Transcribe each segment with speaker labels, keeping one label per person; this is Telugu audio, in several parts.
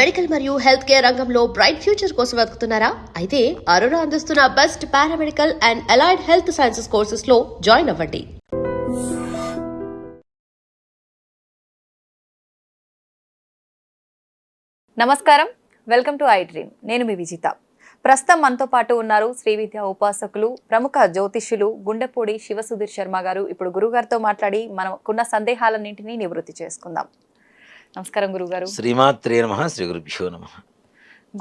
Speaker 1: మెడికల్ మరియు హెల్త్ కేర్ రంగంలో బ్రైట్ ఫ్యూచర్ కోసం వెతుకుతున్నారా? అయితే అరోరా అందిస్తున్న best paramedical and allied health sciences courses లో జాయిన్ అవ్వండి.
Speaker 2: నమస్కారం, వెల్కమ్ టు ఐ డ్రీమ్. నేను మీ విజిత. ప్రస్తుతం మనతో పాటు ఉన్నారు శ్రీ విద్యా ఉపాసకులు, ప్రముఖ జ్యోతిష్యులు గుండెపూడి శివసుధీర్ శర్మ గారు. ఇప్పుడు గురుగారితో మాట్లాడి మనకున్న సందేహాలన్నింటినీ నివృత్తి చేసుకుందాం. నమస్కారం గురుగారు.
Speaker 3: శ్రీమాత్రే నమః. శ్రీ గురుభ్యో నమః.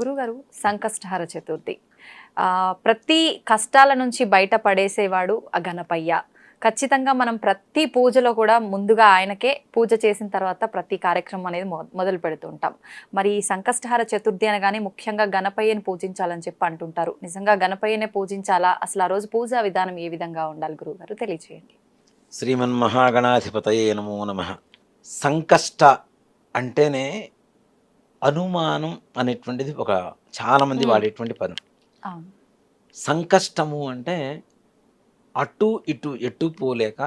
Speaker 2: గురుగారు, సంకష్టహర చతుర్థి, ప్రతి కష్టాల నుంచి బయటపడేసేవాడు ఆ గణపయ్య. ఖచ్చితంగా మనం ప్రతి పూజలో కూడా ముందుగా ఆయనకే పూజ చేసిన తర్వాత ప్రతి కార్యక్రమం అనేది మొదలు పెడుతూ ఉంటాం. మరి ఈ సంకష్టహర చతుర్థి అనగానే ముఖ్యంగా గణపయ్యని పూజించాలని చెప్పి అంటుంటారు. నిజంగా గణపయ్యనే పూజించాలా? అసలు ఆ రోజు పూజా విధానం ఏ విధంగా ఉండాలి గురుగారు, తెలియజేయండి.
Speaker 3: శ్రీమన్మహాగణాధిపతయే నమో నమః. సంకష్ట అంటేనే అనుమానం అనేటువంటిది ఒక చాలామంది వాడేటువంటి పదం. సంకష్టము అంటే అటు ఇటు ఎటు పోలేక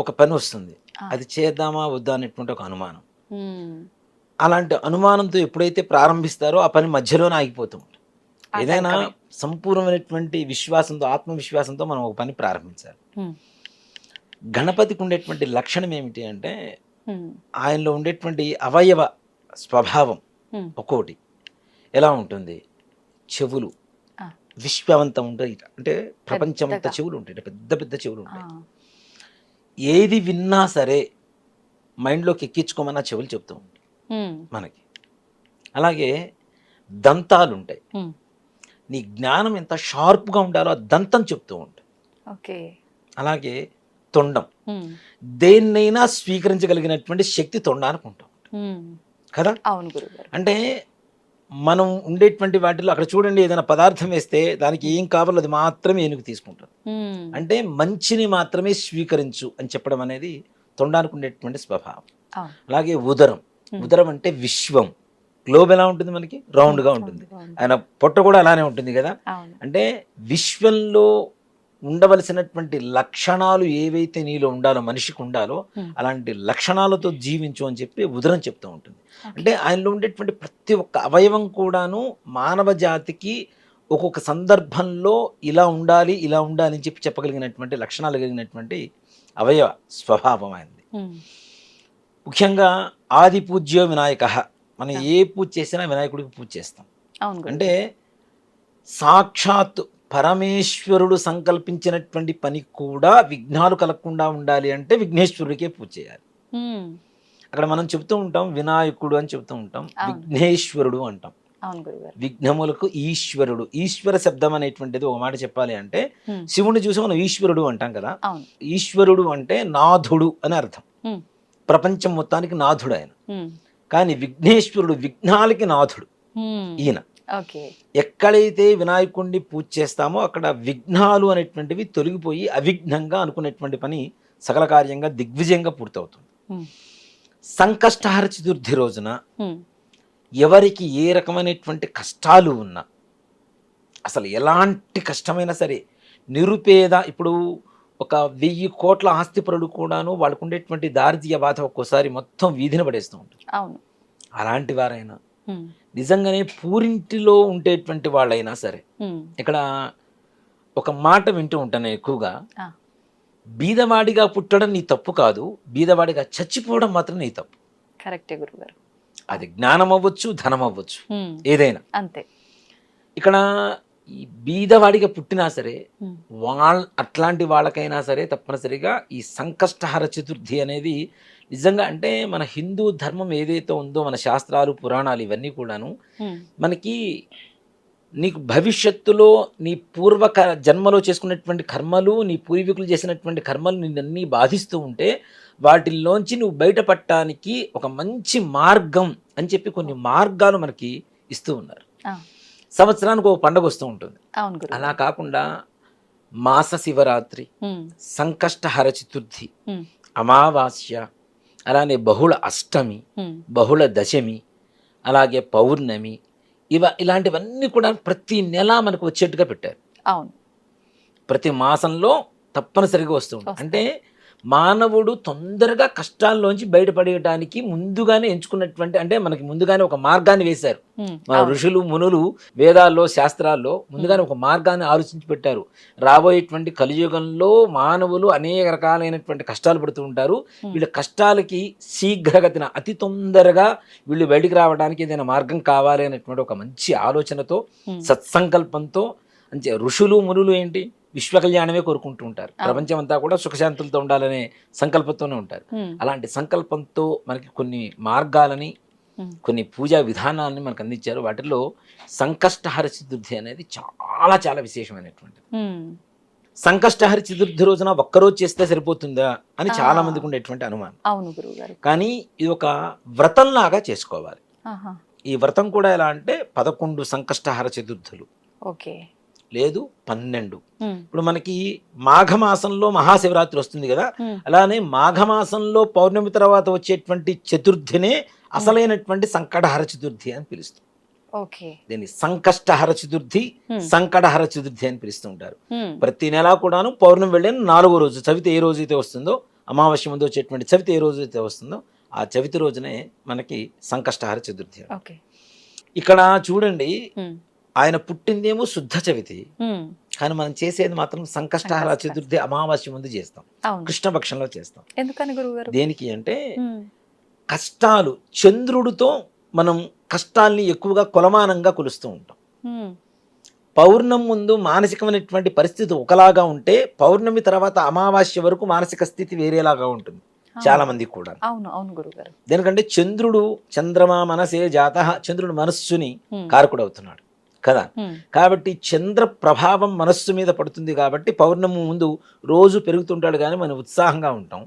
Speaker 3: ఒక పని వస్తుంది, అది చేద్దామా వద్దా అనేటువంటి ఒక అనుమానం. అలాంటి అనుమానంతో ఎప్పుడైతే ప్రారంభిస్తారో ఆ పని మధ్యలోనే ఆగిపోతూ ఉంటుంది. ఏదైనా సంపూర్ణమైనటువంటి విశ్వాసంతో, ఆత్మవిశ్వాసంతో మనం ఒక పని ప్రారంభించాలి. గణపతికి ఉండేటువంటి లక్షణం ఏమిటి అంటే ఆయనలో ఉండేటువంటి అవయవ స్వభావం ఒక్కోటి ఎలా ఉంటుంది. చెవులు విశ్వవంతం ఉంటాయి, అంటే ప్రపంచమంతా చెవులు ఉంటాయి, పెద్ద పెద్ద చెవులు ఉంటాయి. ఏది విన్నా సరే మైండ్లోకి ఎక్కించుకోమన్నా చెవులు చెప్తూ ఉంటాయి మనకి. అలాగే దంతాలు ఉంటాయి, నీ జ్ఞానం ఎంత షార్ప్గా ఉండాలో ఆ దంతం చెప్తూ ఉంటాయి. అలాగే తొండం, దేన్నైనా స్వీకరించగలిగినటువంటి శక్తి తొండానికి ఉంటాం కదా. అంటే మనం ఉండేటువంటి వాటిలో అక్కడ చూడండి, ఏదైనా పదార్థం వేస్తే దానికి ఏం కావాలో అది మాత్రమే ఏనుగు తీసుకుంటుంది. అంటే మంచిని మాత్రమే స్వీకరించు అని చెప్పడం అనేది తొండానికి ఉండేటువంటి స్వభావం. అలాగే ఉదరం, ఉదరం అంటే విశ్వం. గ్లోబ్ ఎలా ఉంటుంది మనకి? రౌండ్గా ఉంటుంది. ఆయన పొట్ట కూడా అలానే ఉంటుంది కదా. అంటే విశ్వంలో ఉండవలసినటువంటి లక్షణాలు ఏవైతే నీలో ఉండాలో, మనిషికి ఉండాలో అలాంటి లక్షణాలతో జీవించు అని చెప్పి ఉదరం చెప్తూ ఉంటుంది. అంటే ఆయనలో ఉండేటువంటి ప్రతి ఒక్క అవయవం కూడాను మానవ జాతికి ఒక్కొక్క సందర్భంలో ఇలా ఉండాలి, ఇలా ఉండాలి అని చెప్పి చెప్పగలిగినటువంటి లక్షణాలు కలిగినటువంటి అవయవ స్వభావం ఆయనది. ముఖ్యంగా ఆది పూజ్యో వినాయక. మనం ఏ పూజ చేసినా వినాయకుడికి పూజ చేస్తాం. అంటే సాక్షాత్ పరమేశ్వరుడు సంకల్పించినటువంటి పని కూడా విఘ్నాలు కలగకుండా ఉండాలి అంటే విఘ్నేశ్వరుడికే పూజ చేయాలి. అక్కడ మనం చెప్తూ ఉంటాం వినాయకుడు అని చెప్తూ ఉంటాం, విఘ్నేశ్వరుడు అంటాం. విఘ్నములకు ఈశ్వరుడు. ఈశ్వర శబ్దం అనేటువంటిది ఒక మాట చెప్పాలి అంటే శివుని చూసి మనం ఈశ్వరుడు అంటాం కదా. ఈశ్వరుడు అంటే నాథుడు అని అర్థం, ప్రపంచం మొత్తానికి నాథుడు ఆయన. కానీ విఘ్నేశ్వరుడు విఘ్నాలకి నాథుడు ఈయన. ఎక్కడైతే వినాయకుడిని పూజ చేస్తామో అక్కడ విఘ్నాలు అనేటువంటివి తొలగిపోయి అవిఘ్నంగా అనుకునేటువంటి పని సకల కార్యంగా దిగ్విజయంగా పూర్తవుతుంది. సంకష్టహర చతుర్థి రోజున ఎవరికి ఏ రకమైనటువంటి కష్టాలు ఉన్నా, అసలు ఎలాంటి కష్టమైనా సరే, నిరుపేద, ఇప్పుడు ఒక 1000 కోట్ల ఆస్తిపరులు కూడాను వాళ్ళకు ఉండేటువంటి దారిద్ర్య బాధ ఒక్కోసారి మొత్తం వీధిని పడేస్తూ ఉంటుంది. అలాంటి వారైనా, నిజంగానే పూరింటిలో ఉండేటువంటి వాళ్ళైనా సరే, ఇక్కడ ఒక మాట వింటూ ఉంటాను ఎక్కువగా, బీదవాడిగా పుట్టడం నీ తప్పు కాదు, బీదవాడిగా చచ్చిపోవడం మాత్రం నీ తప్పు.
Speaker 2: కరెక్టే గురుగారు.
Speaker 3: అది జ్ఞానం అవ్వచ్చు, ధనం అవ్వచ్చు, ఏదైనా అంతే. ఇక్కడ ఈ బీదవాడిగా పుట్టినా సరే అట్లాంటి వాళ్ళకైనా సరే తప్పనిసరిగా ఈ సంకష్టహర చతుర్థి అనేది నిజంగా, అంటే మన హిందూ ధర్మం ఏదైతే ఉందో, మన శాస్త్రాలు, పురాణాలు ఇవన్నీ కూడాను మనకి నీకు భవిష్యత్తులో నీ జన్మలో చేసుకున్నటువంటి కర్మలు, నీ పూర్వీకులు చేసినటువంటి కర్మలు నిన్నన్నీ బాధిస్తూ ఉంటే వాటిల్లోంచి నువ్వు బయటపడటానికి ఒక మంచి మార్గం అని చెప్పి కొన్ని మార్గాలు మనకి ఇస్తూ ఉన్నారు. సంవత్సరానికి ఒక పండుగ వస్తూ ఉంటుంది. అలా కాకుండా మాస శివరాత్రి, సంకష్టహర చతుర్థి, అమావాస్య, అలానే బహుళ అష్టమి, బహుళ దశమి, అలాగే పౌర్ణమి, ఇలాంటివన్నీ కూడా ప్రతి నెల మనకు వచ్చేట్టుగా పెట్టారు. ప్రతి మాసంలో తప్పనిసరిగా వస్తూ ఉంటాయి. అంటే మానవుడు తొందరగా కష్టాల్లోంచి బయటపడేయడానికి ముందుగానే ఎంచుకున్నటువంటి, అంటే మనకి ముందుగానే ఒక మార్గాన్ని వేశారు మన ఋషులు మునులు. వేదాల్లో శాస్త్రాల్లో ముందుగానే ఒక మార్గాన్ని ఆలోచించి పెట్టారు. రాబోయేటువంటి కలియుగంలో మానవులు అనేక రకాలైనటువంటి కష్టాలు పడుతూ ఉంటారు. వీళ్ళ కష్టాలకి శీఘ్రగతిన అతి తొందరగా వీళ్ళు బయటికి రావడానికి ఏదైనా మార్గం కావాలి అనేటువంటి ఒక మంచి ఆలోచనతో, సత్సంకల్పంతో, అంటే ఋషులు మునులు ఏంటి విశ్వ కళ్యాణమే కోరుకుంటూ ఉంటారు. ప్రపంచం అంతా కూడా సుఖశాంతులతో ఉండాలనే సంకల్పంతోనే ఉంటారు. అలాంటి సంకల్పంతో మనకి కొన్ని మార్గాలని, కొన్ని పూజా విధానాలని మనకు అందించారు. వాటిల్లో సంకష్టహర చతుర్థి అనేది చాలా చాలా విశేషమైనటువంటిది. సంకష్టహర చతుర్థి రోజున ఒక్కరోజు చేస్తే సరిపోతుందా అని చాలా మందికి ఉండేటువంటి అనుమానం.
Speaker 2: అవును గురువుగారు.
Speaker 3: కానీ ఇది ఒక వ్రతంలాగా చేసుకోవాలి. ఈ వ్రతం కూడా ఎలా అంటే 11 సంకష్టహర చతుర్థులు,
Speaker 2: ఓకే,
Speaker 3: లేదు 12. ఇప్పుడు మనకి మాఘమాసంలో మహాశివరాత్రి వస్తుంది కదా, అలానే మాఘమాసంలో పౌర్ణమి తర్వాత వచ్చేటువంటి చతుర్థినే అసలైనటువంటి సంకటహర చతుర్థి అని పిలుస్తాం. దీన్ని సంకష్టహర చతుర్థి, సంకటహర చతుర్థి అని పిలుస్తూ ఉంటారు. ప్రతి నెల కూడాను పౌర్ణమి వెళ్ళిన 4వ రోజు చవితి ఏ రోజైతే వస్తుందో, అమావాస్య ముందు వచ్చేటువంటి చవితి ఏ రోజైతే వస్తుందో ఆ చవితి రోజునే మనకి సంకష్టహర చతుర్థి. ఇక్కడ చూడండి, ఆయన పుట్టిందేమో శుద్ధ చవితి, కానీ మనం చేసేది మాత్రం సంకష్టహర చతుర్థి అమావాస్య ముందు చేస్తాం, కృష్ణపక్షంలో చేస్తాం.
Speaker 2: ఎందుకని గురువుగారు?
Speaker 3: దేనికి అంటే కష్టాలు, చంద్రుడితో మనం కష్టాల్ని ఎక్కువగా కొలమానంగా కొలుస్తూ ఉంటాం. పౌర్ణమి ముందు మానసికమైనటువంటి పరిస్థితి ఒకలాగా ఉంటే పౌర్ణమి తర్వాత అమావాస్య వరకు మానసిక స్థితి వేరేలాగా ఉంటుంది చాలా మందికి కూడా.
Speaker 2: అవును అవును గురుగారు.
Speaker 3: దేనికంటే చంద్రుడు చంద్రమా మనసే జాత, చంద్రుడు మనస్సుని కారకుడు అవుతున్నాడు కదా. కాబట్టి చంద్ర ప్రభావం మనస్సు మీద పడుతుంది కాబట్టి పౌర్ణమి ముందు రోజు పెరుగుతుంటాడు కానీ మనం ఉత్సాహంగా ఉంటాం.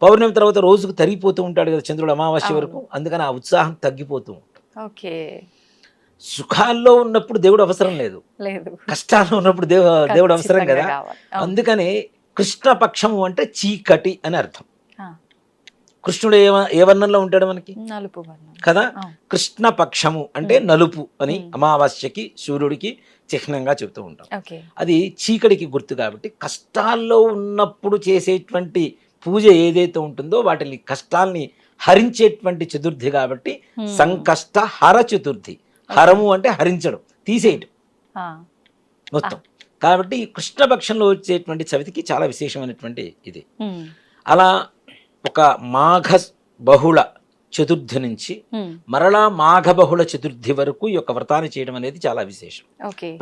Speaker 3: పౌర్ణమి తర్వాత రోజుకు తరిగిపోతూ ఉంటాడు కదా చంద్రుడు అమావాస్య వరకు, అందుకని ఆ ఉత్సాహం తగ్గిపోతూ ఉంటుంది. సుఖాల్లో ఉన్నప్పుడు దేవుడు అవసరం లేదు, కష్టాల్లో ఉన్నప్పుడు దేవుడు అవసరం కదా. అందుకని కృష్ణపక్షము అంటే చీకటి అని అర్థం. కృష్ణుడు ఏ వర్ణంలో ఉంటాడు మనకి?
Speaker 2: నలుపు
Speaker 3: కదా. కృష్ణపక్షము అంటే నలుపు అని అమావాస్యకి సూర్యుడికి చిహ్నంగా చెబుతూ ఉంటాం. అది చీకటికి గుర్తు కాబట్టి కష్టాల్లో ఉన్నప్పుడు చేసేటువంటి పూజ ఏదైతే ఉంటుందో వాటిని కష్టాల్ని హరించేటువంటి చతుర్థి కాబట్టి సంకష్ట హర చతుర్థి. హరము అంటే హరించడం, తీసేయటం మొత్తం. కాబట్టి కృష్ణపక్షంలో వచ్చేటువంటి చవితికి చాలా విశేషమైనటువంటి ఇది. అలా ఒక మాఘ బహుళ చతుర్థి నుంచి మరలా మాఘ బహుళ చతుర్థి వరకు ఈ యొక్క వ్రతాన్ని చేయడం అనేది చాలా విశేషం.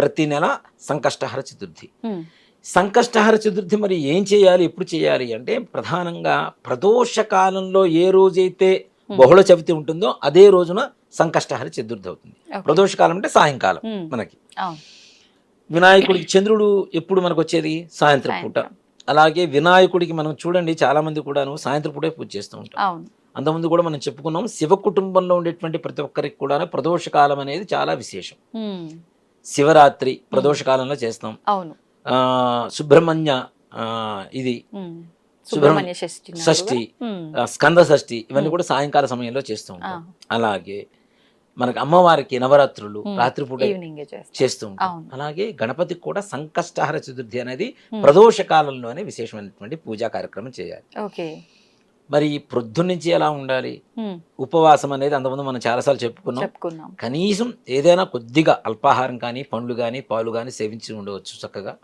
Speaker 3: ప్రతి నెల సంకష్టహర చతుర్థి. సంకష్టహర చతుర్థి మరి ఏం చేయాలి, ఎప్పుడు చేయాలి అంటే ప్రధానంగా ప్రదోష కాలంలో ఏ రోజైతే బహుళ చవితి ఉంటుందో అదే రోజున సంకష్టహర చతుర్థి అవుతుంది. ప్రదోష కాలం అంటే సాయంకాలం. మనకి వినాయకుడికి చంద్రుడు ఎప్పుడు మనకు వచ్చేది? సాయంత్రం పూట. అలాగే వినాయకుడికి మనం చూడండి చాలా మంది కూడాను సాయంత్రం పూటే పూజ చేస్తూ ఉంటాం. అంతకుముందు కూడా మనం చెప్పుకున్నాం, శివ కుటుంబంలో ఉండేటువంటి ప్రతి ఒక్కరికి కూడా ప్రదోష కాలం అనేది చాలా విశేషం. శివరాత్రి ప్రదోష కాలంలో చేస్తాం. సుబ్రహ్మణ్య ఇది సుబ్రహ్మణ్య షష్ఠి, స్కంద షష్ఠి, ఇవన్నీ కూడా సాయంకాల సమయంలో చేస్తూ ఉంటాం. అలాగే మనకి అమ్మవారికి నవరాత్రులు రాత్రిపూట చేస్తూ ఉంటాం. అలాగే గణపతికి కూడా సంకష్టహర చతుర్థి అనేది ప్రదోష కాలంలోనే విశేషమైనటువంటి పూజా కార్యక్రమం చేయాలి. మరి ప్రొద్దున్నుంచి ఎలా ఉండాలి? ఉపవాసం అనేది అంతకుముందు మనం చాలాసార్లు చెప్పుకున్నాం. కనీసం ఏదైనా కొద్దిగా అల్పాహారం కానీ, పండ్లు కానీ, పాలు కానీ సేవించి ఉండవచ్చు చక్కగా.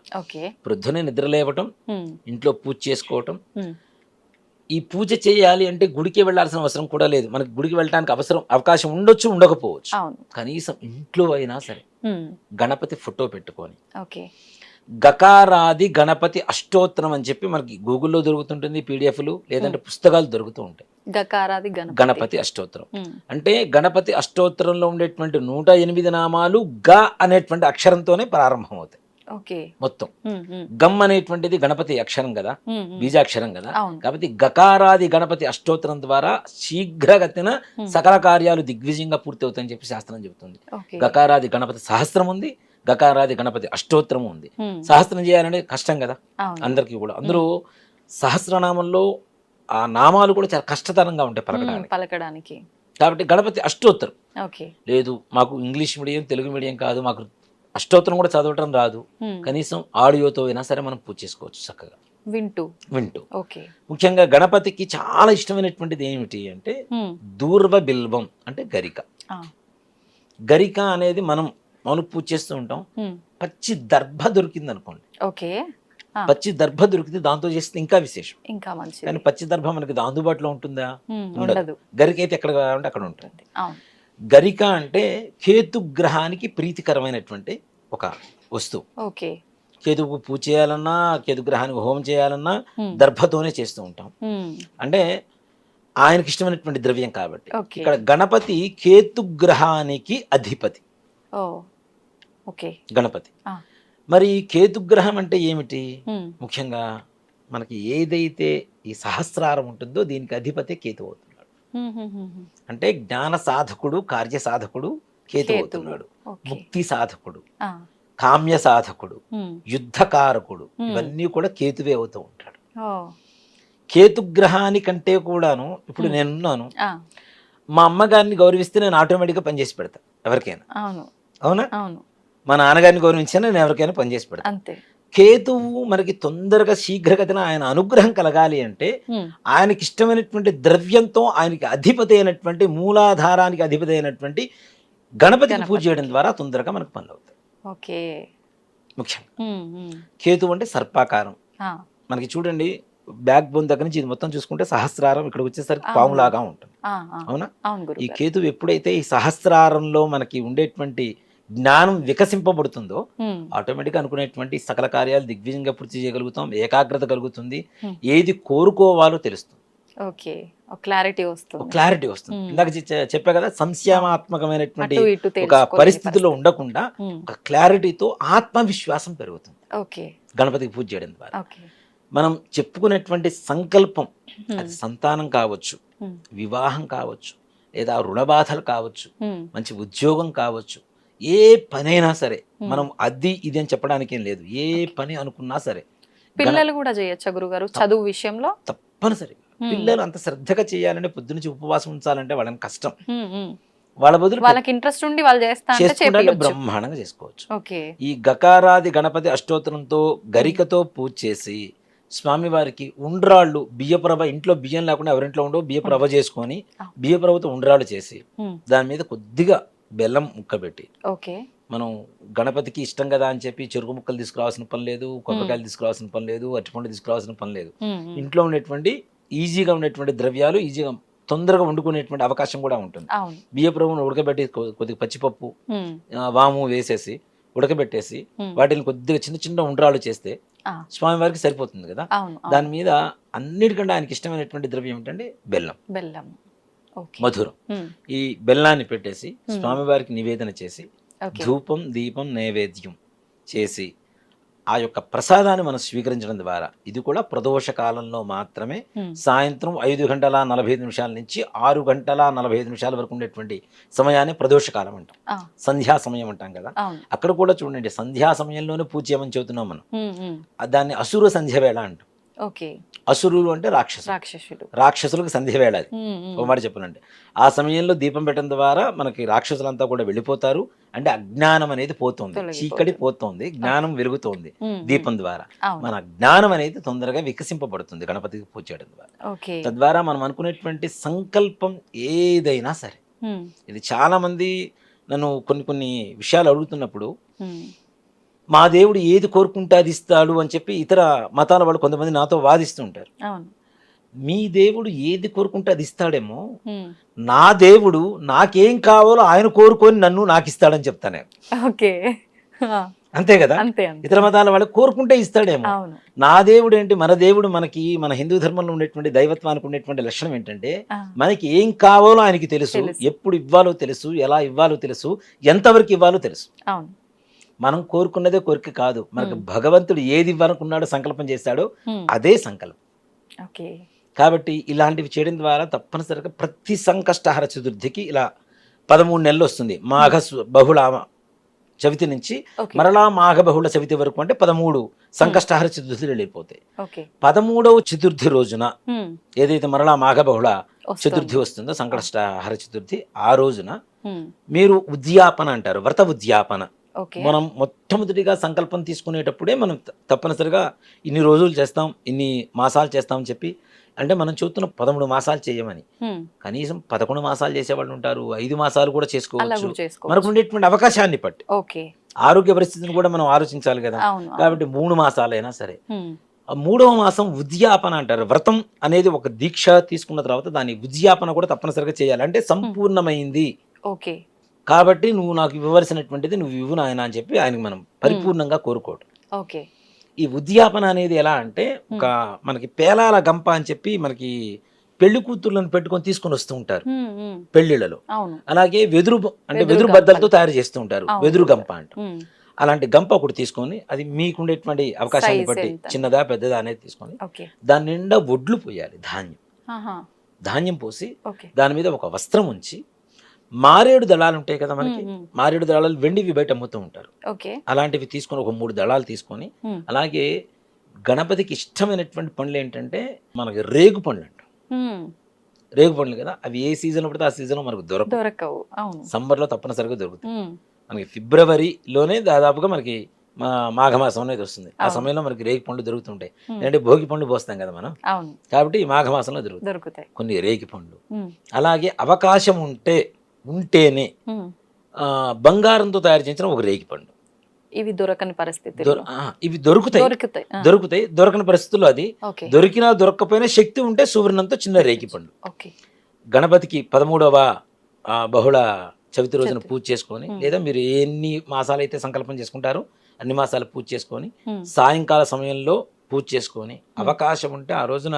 Speaker 3: ప్రొద్దునే నిద్ర లేవటం, ఇంట్లో పూజ చేసుకోవటం. ఈ పూజ చేయాలి అంటే గుడికి వెళ్లాల్సిన అవసరం కూడా లేదు. మనకి గుడికి వెళ్ళడానికి అవకాశం ఉండొచ్చు, ఉండకపోవచ్చు. కనీసం ఇంట్లో అయినా సరే గణపతి ఫోటో పెట్టుకొని గకారాది గణపతి అష్టోత్తరం అని చెప్పి మనకి గూగుల్లో దొరుకుతుంటుంది, పీడిఎఫ్లు లేదంటే పుస్తకాలు దొరుకుతూ ఉంటాయి.
Speaker 2: గకారాది
Speaker 3: గణపతి అష్టోత్తరం అంటే గణపతి అష్టోత్తరంలో ఉండేటువంటి 108 నామాలు గ అనేటువంటి అక్షరంతోనే ప్రారంభం అవుతాయి మొత్తం. గమ్ అనేటువంటిది గణపతి అక్షరం కదా, బీజాక్షరం కదా. కాబట్టి గకారాది గణపతి అష్టోత్తరం ద్వారా శీఘ్రగతిన సకల కార్యాలు దిగ్విజయంగా పూర్తి అవుతాయని చెప్పి శాస్త్రం చెబుతుంది. గకారాది గణపతి సహస్రం ఉంది, గకారాది గణపతి అష్టోత్తరం ఉంది. సహస్రం చేయాలంటే కష్టం కదా అందరికీ కూడా. అందరూ సహస్రనామంలో ఆ నామాలు కూడా చాలా కష్టతరంగా ఉంటాయి పలకడానికి. కాబట్టి గణపతి అష్టోత్తరం లేదు, మాకు ఇంగ్లీష్ మీడియం తెలుగు మీడియం కాదు, మాకు అష్టోత్తరం కూడా చదవటం రాదు, కనీసం ఆడియోతో అయినా సరే మనం పూజ చేసుకోవచ్చు చక్కగా.
Speaker 2: వింటూ.
Speaker 3: వింటూ.
Speaker 2: ఓకే.
Speaker 3: ముఖ్యంగా గణపతికి చాలా ఇష్టమైనటువంటిది ఏమిటి అంటే దూర్వ బిల్వం అంటే గరిక. గరిక అనేది మనం మామూలు పూజ చేస్తూ ఉంటాం. పచ్చి దర్భ దొరికింది అనుకోండి,
Speaker 2: ఓకే,
Speaker 3: పచ్చి దర్భ దొరికితే దాంతో చేస్తే ఇంకా విశేషం.
Speaker 2: ఇంకా మంచిది.
Speaker 3: కానీ పచ్చి దర్భ మనకి అందుబాటులో ఉంటుందా?
Speaker 2: ఉండదు.
Speaker 3: గరిక అయితే ఎక్కడ కావాలంటే అక్కడ ఉంటుంది.
Speaker 2: అవును.
Speaker 3: గరిక అంటే కేతుగ్రహానికి ప్రీతికరమైనటువంటి ఒక వస్తువు.
Speaker 2: ఓకే.
Speaker 3: కేతువుకు పూజ చేయాలన్నా, కేతుగ్రహానికి హోమం చేయాలన్నా దర్భతోనే చేస్తూ ఉంటాం. అంటే ఆయనకి ఇష్టమైనటువంటి ద్రవ్యం కాబట్టి. ఇక్కడ గణపతి కేతుగ్రహానికి అధిపతి.
Speaker 2: ఓకే.
Speaker 3: గణపతి. మరి కేతుగ్రహం అంటే ఏమిటి? ముఖ్యంగా మనకి ఏదైతే ఈ సహస్రారం ఉంటుందో దీనికి అధిపతి కేతు అవుతున్నాడు. అంటే జ్ఞాన సాధకుడు, కార్య సాధకుడు కేతు అవుతున్నాడు. ముక్తి సాధకుడు, కామ్య సాధకుడు, యుద్ధకారకుడు, ఇవన్నీ కూడా కేతువే అవుతూ ఉంటాడు. కేతుగ్రహానికంటే కూడాను ఇప్పుడు నేనున్నాను, మా అమ్మగారిని గౌరవిస్తే నేను ఆటోమేటిక్గా పనిచేసి పెడతా ఎవరికైనా. అవునా? మా నాన్నగారిని గౌరవించినా నేను ఎవరికైనా పనిచేసి పెడతా.
Speaker 2: అంతే.
Speaker 3: కేతువు మనకి తొందరగా శీఘ్రగతిన ఆయన అనుగ్రహం కలగాలి అంటే ఆయనకి ఇష్టమైనటువంటి ద్రవ్యంతో ఆయనకి అధిపతి అయినటువంటి మూలాధారానికి అధిపతి అయినటువంటి గణపతిని పూజ చేయడం ద్వారా తొందరగా మనకు పనులు అవుతాయి.
Speaker 2: ఓకే.
Speaker 3: ముఖ్యంగా కేతు అంటే సర్పాకారం. మనకి చూడండి, బ్యాక్ బోన్ దగ్గర నుంచి ఇది మొత్తం చూసుకుంటే సహస్రారం, ఇక్కడ వచ్చేసరికి పాములాగా ఉంటుంది. అవునా? ఈ కేతు ఎప్పుడైతే ఈ సహస్రారంలో మనకి ఉండేటువంటి జ్ఞానం వికసింపబడుతుందో ఆటోమేటిక్గా అనుకునేటువంటి సకల కార్యాలు దిగ్విజయంగా పూర్తి చేయగలుగుతాం. ఏకాగ్రత కలుగుతుంది. ఏది కోరుకోవాలో తెలుస్తుంది.
Speaker 2: ఓకే. క్లారిటీ
Speaker 3: వస్తుంది. ఇందాక చెప్పా కదా, సంశయాత్మకమైనటువంటి ఒక పరిస్థితిలో ఉండకుండా ఒక క్లారిటీతో ఆత్మవిశ్వాసం పెరుగుతుంది గణపతికి పూజ చేయడం ద్వారా. మనం చెప్పుకునేటువంటి సంకల్పం, అది సంతానం కావచ్చు, వివాహం కావచ్చు, లేదా రుణ బాధలు కావచ్చు, మంచి ఉద్యోగం కావచ్చు, ఏ పనైనా సరే మనం అది ఇది అని చెప్పడానికి ఏం లేదు. ఏ పని అనుకున్నా సరే
Speaker 2: పిల్లలు కూడా చేయొచ్చా గురుగారు చదువు విషయంలో?
Speaker 3: తప్పనిసరి. పిల్లలు అంత శ్రద్ధగా చేయాలంటే, పొద్దునుంచి ఉపవాసం ఉంచాలంటే వాళ్ళని కష్టం. వాళ్ళ బదులు
Speaker 2: వాళ్ళకి ఇంట్రెస్ట్ ఉండి వాళ్ళు చేస్తే
Speaker 3: బ్రహ్మాండంగా చేసుకోవచ్చు. ఈ గకారాది గణపతి అష్టోత్తరంతో గరికతో పూజ చేసి స్వామివారికి ఉండ్రాళ్ళు, బియ్యప్రభ, ఇంట్లో బియ్యం లేకుండా ఎవరింట్లో ఉండవు, బియ్యప్రభ చేసుకొని బియ్యప్రభతో ఉండ్రాళ్ళు చేసి దాని మీద కొద్దిగా బెల్లం ముక్కబెట్టి, మనం గణపతికి ఇష్టం కదా అని చెప్పి చెరుకు ముక్కలు తీసుకురావాల్సిన పని లేదు, కొబ్బరికాయలు తీసుకురావాల్సిన పని లేదు, అరటిపండు తీసుకురావాల్సిన పని లేదు. ఇంట్లో ఉండేటువంటి ఈజీగా ఉండేటువంటి ద్రవ్యాలు ఈజీగా తొందరగా వండుకునేటువంటి అవకాశం కూడా ఉంటుంది. బియ్యప్రభుని ఉడకబెట్టి కొద్దిగా పచ్చిపప్పు, వాము వేసేసి ఉడకబెట్టేసి వాటిని కొద్దిగా చిన్న చిన్న ఉండ్రాళ్ళు చేస్తే స్వామివారికి సరిపోతుంది కదా. దాని మీద అన్నిటికంటే ఆయనకి ఇష్టమైనటువంటి ద్రవ్యం ఏంటంటే బెల్లం, మధురం. ఈ బెల్లాన్ని పెట్టేసి స్వామివారికి నివేదన చేసి ధూపం, దీపం, నైవేద్యం చేసి ఆ యొక్క ప్రసాదాన్ని మనం స్వీకరించడం ద్వారా, ఇది కూడా ప్రదోష కాలంలో మాత్రమే, సాయంత్రం 5:45 నుంచి 6:45 వరకు ఉండేటువంటి సమయాన్ని ప్రదోష కాలం అంటాం, సంధ్యా సమయం అంటాం కదా. అక్కడ కూడా చూడండి, సంధ్యా సమయంలోనే పూజ చేయమని చెబుతున్నాం మనం. దాన్ని అసుర సంధ్య వేళ అంటాం. అసురులు అంటే రాక్షసులకు సంధ్య వేళ. అది ఒక మాట చెప్పనండి. ఆ సమయంలో దీపం పెట్టడం ద్వారా మనకి రాక్షసులంతా కూడా వెళ్ళిపోతారు. అంటే అజ్ఞానం అనేది పోతుంది, చీకటి పోతుంది, జ్ఞానం వెలుగుతోంది దీపం ద్వారా. మన జ్ఞానం అనేది తొందరగా వికసింపబడుతుంది గణపతికి పూజ చేయడం ద్వారా. తద్వారా మనం అనుకునేటువంటి సంకల్పం ఏదైనా సరే, ఇది చాలా మంది నన్ను కొన్ని విషయాలు అడుగుతున్నప్పుడు, మా దేవుడు ఏది కోరుకుంటే అది ఇస్తాడు అని చెప్పి ఇతర మతాల వాళ్ళు కొంతమంది నాతో వాదిస్తుంటారు. మీ దేవుడు ఏది కోరుకుంటే అది ఇస్తాడేమో, నా దేవుడు నాకేం కావాలో ఆయన కోరుకొని నాకు ఇస్తాడని చెప్తానే. అంతే కదా. ఇతర మతాల వాళ్ళు కోరుకుంటే ఇస్తాడేమో. నా దేవుడు ఏంటి, మన దేవుడు మనకి, మన హిందూ ధర్మంలో ఉండేటువంటి దైవత్వానికి ఉండేటువంటి లక్షణం ఏంటంటే, మనకి ఏం కావాలో ఆయనకి తెలుసు, ఎప్పుడు ఇవ్వాలో తెలుసు, ఎలా ఇవ్వాలో తెలుసు, ఎంతవరకు ఇవ్వాలో తెలుసు. మనం కోరుకున్నదే కోరిక కాదు, మనకు భగవంతుడు ఏది ఇవ్వాలనుకున్నాడో సంకల్పం చేశాడో అదే సంకల్పం. కాబట్టి ఇలాంటివి చేయడం ద్వారా తప్పనిసరిగా ప్రతి సంకష్టహర చతుర్థికి ఇలా 13 నెలలు వస్తుంది. మాఘ బహుళ చవితి నుంచి మరలా మాఘ బహుళ చవితి వరకు, అంటే 13 సంకష్టహర చతుర్థులు వెళ్ళిపోతాయి. 13వ చతుర్థి రోజున ఏదైతే మరలా మాఘ బహుళ చతుర్థి వస్తుందో, సంకష్టహర చతుర్థి, ఆ రోజున మీరు ఉద్యాపన అంటారు, వ్రత ఉద్యాపన
Speaker 2: ఓకే.
Speaker 3: మనం మొట్టమొదటిగా సంకల్పం తీసుకునేటప్పుడే మనం తప్పనిసరిగా ఇన్ని రోజులు చేస్తాం, ఇన్ని మాసాలు చేస్తామని చెప్పి, అంటే మనం చూస్తున్న 13 మాసాలు చేయమని, కనీసం 11 మాసాలు చేసేవాళ్ళు ఉంటారు, 5 మాసాలు కూడా
Speaker 2: అలా
Speaker 3: చేసుకోవచ్చు.
Speaker 2: కూడా చేసుకోవచ్చు.
Speaker 3: మనకు ఉండేటువంటి అవకాశాన్ని బట్టి
Speaker 2: ఓకే.
Speaker 3: ఆరోగ్య పరిస్థితిని కూడా మనం ఆలోచించాలి కదా.
Speaker 2: అవును.
Speaker 3: కాబట్టి 3 మాసాలైనా సరే. ఆ 3వ మాసం ఉద్యాపన అంటారు. వ్రతం అనేది ఒక దీక్ష తీసుకున్న తర్వాత దాని ఉద్యాపన కూడా తప్పనిసరిగా చేయాలి. అంటే సంపూర్ణమైంది
Speaker 2: ఓకే.
Speaker 3: కాబట్టి నువ్వు నాకు ఇవ్వవలసినటువంటిది నువ్వు ఇవ్వు నాయన అని చెప్పి ఆయనకి మనం పరిపూర్ణంగా కోరుకోవడం.
Speaker 2: ఓకే.
Speaker 3: ఈ ఉద్యాపన అనేది ఎలా అంటే ఒక మనకి పేలాల గంప అని చెప్పి మనకి పెళ్లి కూతుర్లను పెట్టుకొని తీసుకొని వస్తూ ఉంటారు పెళ్లిళ్లలో.
Speaker 2: అవును.
Speaker 3: అలాగే అంటే వెదురు
Speaker 2: గంపలు.
Speaker 3: బద్దలతో తయారు చేస్తూ ఉంటారు,
Speaker 2: అవును.
Speaker 3: వెదురు గంప అంటారు. అలాంటి గంప ఒకటి తీసుకొని, అది మీకుండేటువంటి అవకాశాన్ని
Speaker 2: Size
Speaker 3: బట్టి
Speaker 2: ఎంత?
Speaker 3: చిన్నదా పెద్దదా అనేది తీసుకొని
Speaker 2: ఓకే.
Speaker 3: దాని నిండా వడ్లు పోయాలి,
Speaker 2: ఆహా.
Speaker 3: ధాన్యం పోసి
Speaker 2: ఓకే.
Speaker 3: దాని మీద ఒక వస్త్రం ఉంచి, మారేడు దళాలు ఉంటాయి కదా మనకి, మారేడు దళాలు వెండివి బయట అమ్ముతూ ఉంటారు,
Speaker 2: ఓకే.
Speaker 3: అలాంటివి తీసుకొని ఒక 3 దళాలు తీసుకొని, అలాగే గణపతికి ఇష్టమైనటువంటి పండ్లు ఏంటంటే మనకి రేగు పండ్లు అంటాం. రేగు పండ్లు కదా, అవి ఏ సీజన్ పడితే ఆ సీజన్లో మనకు
Speaker 2: దొరకవు. అవును.
Speaker 3: సమ్మర్లో తప్పనిసరిగా దొరుకుతాయి. మనకి ఫిబ్రవరిలోనే దాదాపుగా మనకి మాఘమాసం అనేది వస్తుంది. ఆ సమయంలో మనకి రేగి పండ్లు దొరుకుతుంటాయి. అంటే భోగి పండ్లు పోస్తాం కదా మనం,
Speaker 2: అవును.
Speaker 3: కాబట్టి ఈ మాఘమాసంలో
Speaker 2: దొరుకుతాయి
Speaker 3: కొన్ని రేగి పండ్లు. అలాగే అవకాశం ఉంటేనే బంగారంతో తయారు చేసిన ఒక రేగి పండు.
Speaker 2: ఇవి దొరకని పరిస్థితి.
Speaker 3: ఇవి దొరుకుతాయి. దొరకని పరిస్థితుల్లో అది దొరికినా దొరకకపోయినా శక్తి ఉంటే సువర్ణంతో చిన్న రేగి పండు. గణపతికి 13వ బహుళ చవితి రోజున పూజ చేసుకొని, లేదా మీరు ఎన్ని మాసాలు అయితే సంకల్పం చేసుకుంటారో అన్ని మాసాలు పూజ చేసుకొని, సాయంకాల సమయంలో పూజ చేసుకొని, అవకాశం ఉంటే ఆ రోజున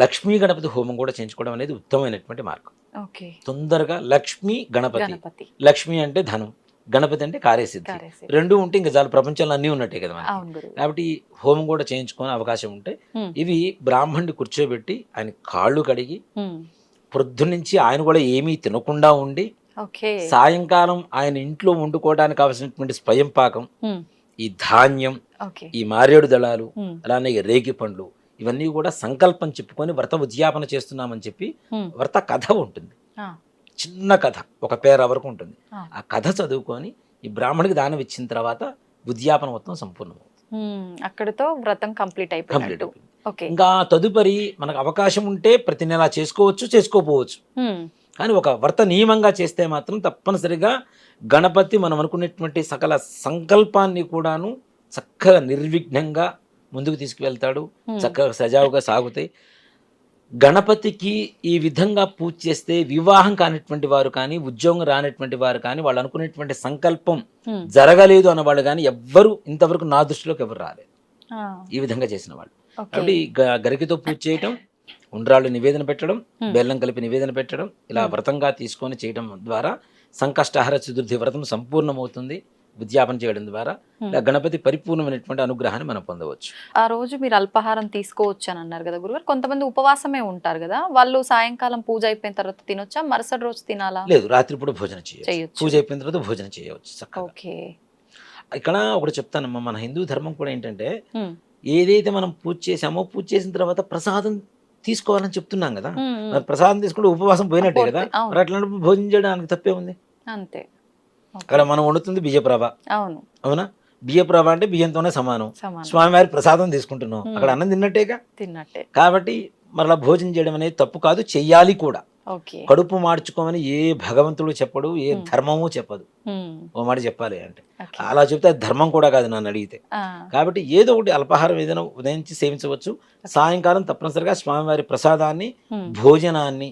Speaker 3: లక్ష్మీ గణపతి హోమం కూడా చేయించుకోవడం అనేది ఉత్తమమైనటువంటి మార్గం. తొందరగా లక్ష్మీ గణపతి, లక్ష్మి అంటే ధనం, గణపతి అంటే కార్యసిద్ధి, రెండు ఉంటే ఇంకా చాలు, ప్రపంచంలో అన్నీ ఉన్నట్టే కదా మనకి. కాబట్టి హోమం కూడా చేయించుకొని అవకాశం ఉంటే ఇవి బ్రాహ్మణుడి కూర్చోబెట్టి ఆయన కాళ్ళు కడిగి, పొద్దున్నుంచి ఆయన కూడా ఏమీ తినకుండా ఉండి, సాయంకాలం ఆయన ఇంట్లో వండుకోవడానికి కావాల్సినటువంటి స్వయం పాకం, ఈ ధాన్యం, ఈ మారేడు దళాలు, అలానే రేగి పండ్లు, ఇవన్నీ కూడా సంకల్పం చెప్పుకొని వ్రత ఉద్యాపన చేస్తున్నామని చెప్పి వ్రత కథ ఉంటుంది, చిన్న కథ, ఒక పేర వరకు ఉంటుంది. ఆ కథ చదువుకొని ఈ బ్రాహ్మణికి దానం ఇచ్చిన తర్వాత ఉద్యాపన మొత్తం సంపూర్ణమవుతుంది.
Speaker 2: అక్కడితో వ్రతం కంప్లీట్ అయిపోయింది.
Speaker 3: ఇంకా తదుపరి మనకు అవకాశం ఉంటే ప్రతి నెల చేసుకోవచ్చు, చేసుకోపోవచ్చు. కానీ ఒక వ్రత నియమంగా చేస్తే మాత్రం తప్పనిసరిగా గణపతి మనం అనుకునేటువంటి సకల సంకల్పాన్ని కూడాను చక్కగా నిర్విఘ్నంగా ముందుకు తీసుకువెళ్తాడు, చక్కగా సజావుగా సాగుతాయి. గణపతికి ఈ విధంగా పూజ చేస్తే వివాహం కానిటువంటి వారు కానీ, ఉద్యోగం రానటువంటి వారు కానీ, వాళ్ళు అనుకునేటువంటి సంకల్పం జరగలేదు అన్నవాళ్ళు కానీ ఎవ్వరు ఇంతవరకు నా దృష్టిలోకి ఎవరు రాలేదు ఈ విధంగా చేసిన వాళ్ళు. కాబట్టి గరికతో పూజ చేయటం, ఉండ్రాళ్ళు నివేదన పెట్టడం, బెల్లం కలిపి నివేదన పెట్టడం, ఇలా వ్రతంగా తీసుకొని చేయడం ద్వారా సంకష్టహర చతుర్థి వ్రతం సంపూర్ణమవుతుంది. ఉద్యాపన చేయడం ద్వారా గణపతి పరిపూర్ణమైనటువంటి అనుగ్రహాన్ని మనం పొందవచ్చు.
Speaker 2: ఆ రోజు మీరు అల్పాహారం తీసుకోవచ్చు అని అన్నారు కదా గురుగారు. కొంతమంది ఉపవాసమే ఉంటారు కదా, వాళ్ళు సాయంకాలం పూజ అయిపోయిన తర్వాత తినొచ్చా, మరుసటి రోజు తినాలా?
Speaker 3: లేదు, రాత్రిపూట భోజనం చేయొచ్చు, పూజ అయిపోయిన తర్వాత భోజనం చేయవచ్చు చక్కగా. ఇక్కడ ఒకటి చెప్తానమ్మా, మన హిందూ ధర్మం కూడా ఏంటంటే ఏదైతే మనం పూజ చేసామో పూజ చేసిన తర్వాత ప్రసాదం తీసుకోవాలని చెప్తున్నాం కదా, మరి ప్రసాదం తీసుకుంటే ఉపవాసం పోయినట్టే కదా, మరి అట్లాంటి భోజనం చేయడానికి తప్పే ఉంది.
Speaker 2: అంతే.
Speaker 3: అక్కడ మనం వండుతుంది బియ్యప్రభ, అవునా? బియ్యప్రభ అంటే బియ్యంతోనే సమానం. స్వామివారి ప్రసాదం తీసుకుంటున్నాం, అక్కడ అన్నం తిన్నట్టే. కాబట్టి మరలా భోజనం చేయడం అనేది తప్పు కాదు, చెయ్యాలి కూడా. కడుపు మార్చుకోమని ఏ భగవంతుడు చెప్పడు, ఏ ధర్మము చెప్పదు. ఓ మాట చెప్పాలి అంటే అలా చెప్తే అది ధర్మం కూడా కాదు నన్ను అడిగితే. కాబట్టి ఏదో ఒకటి అల్పాహారం ఏదైనా ఉదయించి సేవించవచ్చు. సాయంకాలం తప్పనిసరిగా స్వామివారి ప్రసాదాన్ని, భోజనాన్ని